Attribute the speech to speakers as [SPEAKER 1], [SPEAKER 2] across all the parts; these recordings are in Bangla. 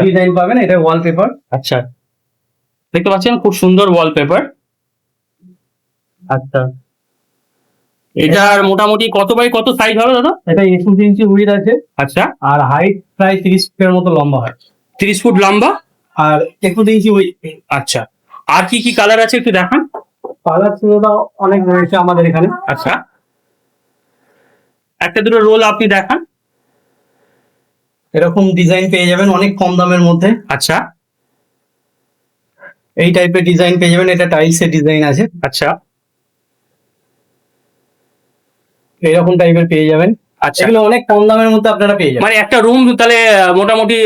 [SPEAKER 1] ডিজাইন পাবেন, এটা ওয়ালপেপার।
[SPEAKER 2] আচ্ছা, দেখতে পাচ্ছেন খুব সুন্দর ওয়ালপেপার। আচ্ছা, এটার মোটামুটি কত বাই কত সাইজ হবে দাদা?
[SPEAKER 1] এটা 21 ইঞ্চি উইড আছে।
[SPEAKER 2] আচ্ছা,
[SPEAKER 1] আর হাইট প্রায় 30 ফুটের মতো লম্বা হয়।
[SPEAKER 2] 30 ফুট লম্বা
[SPEAKER 1] আর 21 ইঞ্চি উইড।
[SPEAKER 2] আচ্ছা, আর কি কি কালার আছে একটু দেখান।
[SPEAKER 1] কালার ছিল অনেক রয়েছে আমাদের এখানে।
[SPEAKER 2] আচ্ছা, একটা দুটো রোল আপনি দেখান।
[SPEAKER 1] এরকম ডিজাইন পেয়ে যাবেন অনেক কম দামের মধ্যে।
[SPEAKER 2] আচ্ছা,
[SPEAKER 1] এই টাইপের ডিজাইন পেয়ে যাবেন, এটা টাইলসের ডিজাইন আছে।
[SPEAKER 2] আচ্ছা,
[SPEAKER 1] এইরকম টাইপের পেয়ে যাবেন।
[SPEAKER 2] আচ্ছা,
[SPEAKER 1] এগুলো অনেক কম দামের মধ্যে আপনারা পেয়ে যাবেন।
[SPEAKER 2] মানে একটা রুম তাহলে মোটামুটি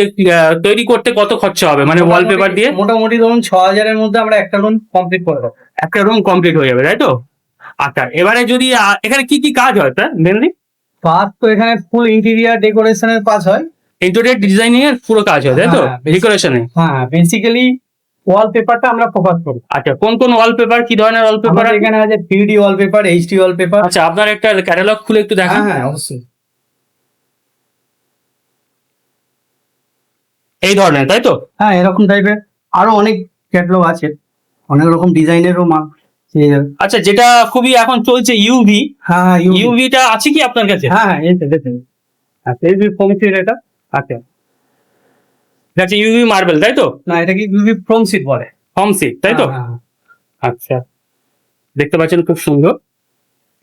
[SPEAKER 2] তৈরি করতে কত খরচা হবে, মানে ওয়ালপেপার দিয়ে?
[SPEAKER 1] মোটামুটি ধরুন 6,000 এর মধ্যে আমরা একটা রুম কমপ্লিট করে দেবো।
[SPEAKER 2] একটা রুম কমপ্লিট হয়ে যাবে, তাই তো? আচ্ছা, এবারে যদি এখানে কি কি কাজ হয় স্যার মেনলি?
[SPEAKER 1] কাজ তো এখানে ফুল ইন্টেরিয়ার ডেকোরেশনের কাজ হয়।
[SPEAKER 2] ইন্টেরিয়র ডিজাইনিং এর পুরো কাজ হয়, তাই তো?
[SPEAKER 1] হ্যাঁ,
[SPEAKER 2] ডেকোরেশনে।
[SPEAKER 1] হ্যাঁ, বেসিক্যালি ওয়ালপেপারটা আমরা ফোকাস করি।
[SPEAKER 2] আচ্ছা, কোন কোন ওয়ালপেপার, কি ধরনের ওয়ালপেপার?
[SPEAKER 1] আমাদের এখানে আছে 3D ওয়ালপেপার, HD ওয়ালপেপার।
[SPEAKER 2] আচ্ছা, আপনার একটা ক্যাটালগ খুলে একটু দেখান।
[SPEAKER 1] হ্যাঁ, অবশ্যই।
[SPEAKER 2] এই ধরনের, তাই তো?
[SPEAKER 1] হ্যাঁ, এরকম টাইপের আরো অনেক ক্যাটালগ আছে, অনেক রকম ডিজাইনেরও মাল পেয়ে যাবে।
[SPEAKER 2] আচ্ছা, যেটা খুবই এখন চলছে ইউভি,
[SPEAKER 1] হ্যাঁ,
[SPEAKER 2] ইউভিটা আছে কি আপনার কাছে?
[SPEAKER 1] হ্যাঁ, হ্যাঁ, এই তো দেখুন। আচ্ছা, এই যে ফোমসিট এটা। আচ্ছা,
[SPEAKER 2] এটা হচ্ছে ইউভি মার্বেল, তাই তো?
[SPEAKER 1] না, এটা কি ইউভি ফোমসিট বলে।
[SPEAKER 2] হোম সিট, তাই তো?
[SPEAKER 1] হ্যাঁ, হ্যাঁ।
[SPEAKER 2] আচ্ছা, দেখতে পাচ্ছেন খুব সুন্দর।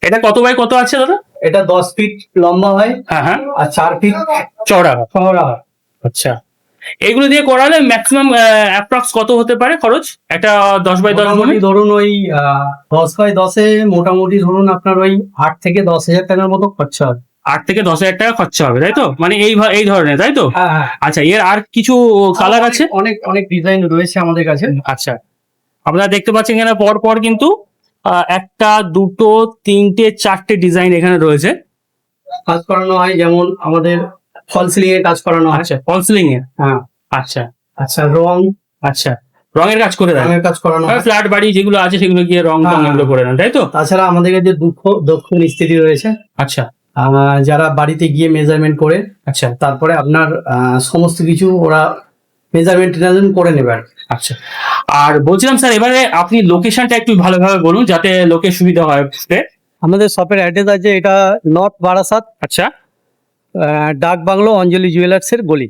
[SPEAKER 2] এটা কত বাই কত আছে দাদা?
[SPEAKER 1] এটা 10 ফিট লম্বা হয়।
[SPEAKER 2] হ্যাঁ, হ্যাঁ,
[SPEAKER 1] আর 4 ফিট
[SPEAKER 2] চওড়া।
[SPEAKER 1] চওড়া হয়।
[SPEAKER 2] আচ্ছা, এগুলো দিয়ে করালে ম্যাক্সিমাম অ্যাপ্রক্স কত হতে পারে খরচ একটা 10 বাই 10
[SPEAKER 1] মোটামুটি ধরুন ওই 10 বাই 10-এ মোটামুটি ধরুন আপনার ওই 8 থেকে 10,000 টাকার মতো খরচা হবে।
[SPEAKER 2] 8 থেকে 10,000 টাকা খরচা হবে, তাই তো? মানে এই ধরনের, তাই তো?
[SPEAKER 1] হ্যাঁ, হ্যাঁ।
[SPEAKER 2] আচ্ছা, এর আর কিছু কালার আছে?
[SPEAKER 1] অনেক অনেক ডিজাইন রয়েছে আমাদের কাছে।
[SPEAKER 2] আচ্ছা, আপনারা দেখতে পাচ্ছেন এখানে পর পর কিন্তু একটা দুটো তিনটে চারটে ডিজাইন এখানে রয়েছে।
[SPEAKER 1] কাজ করানো হয়, যেমন আমাদের ফল সিলিং এর কাজ করানো হয়।
[SPEAKER 2] আচ্ছা, ফল সিলিং এর।
[SPEAKER 1] হ্যাঁ।
[SPEAKER 2] আচ্ছা,
[SPEAKER 1] আচ্ছা, রং,
[SPEAKER 2] আচ্ছা, রঙের কাজ করে দেন?
[SPEAKER 1] রঙের কাজ করানো হয়।
[SPEAKER 2] ফ্ল্যাট বাড়ি যেগুলো আছে সেগুলো গিয়ে রং টং
[SPEAKER 1] হ্যাঁ।
[SPEAKER 2] এগুলো করে দেন, তাই তো?
[SPEAKER 1] তাছাড়া আমাদের কাছে দক্ষ মিস্ত্রি রয়েছে,
[SPEAKER 2] আচ্ছা,
[SPEAKER 1] যারা বাড়িতে গিয়ে মেজারমেন্ট করে
[SPEAKER 2] আচ্ছা,
[SPEAKER 1] তারপরে আপনার সমস্ত কিছু ওরা মেজারমেন্ট করে নেবে আর কি।
[SPEAKER 2] আচ্ছা। আর বলছিলাম স্যার, এবারে আপনি লোকেশনটা একটু ভালোভাবে বলুন যাতে লোকের সুবিধা হয় বুঝতে।
[SPEAKER 1] আমাদের শপের অ্যাড্রেস আছে, এটা নর্থ বারাসাত,
[SPEAKER 2] আচ্ছা,
[SPEAKER 1] ডাক বাংলো অঞ্জলি জুয়েলার্স এর গলি।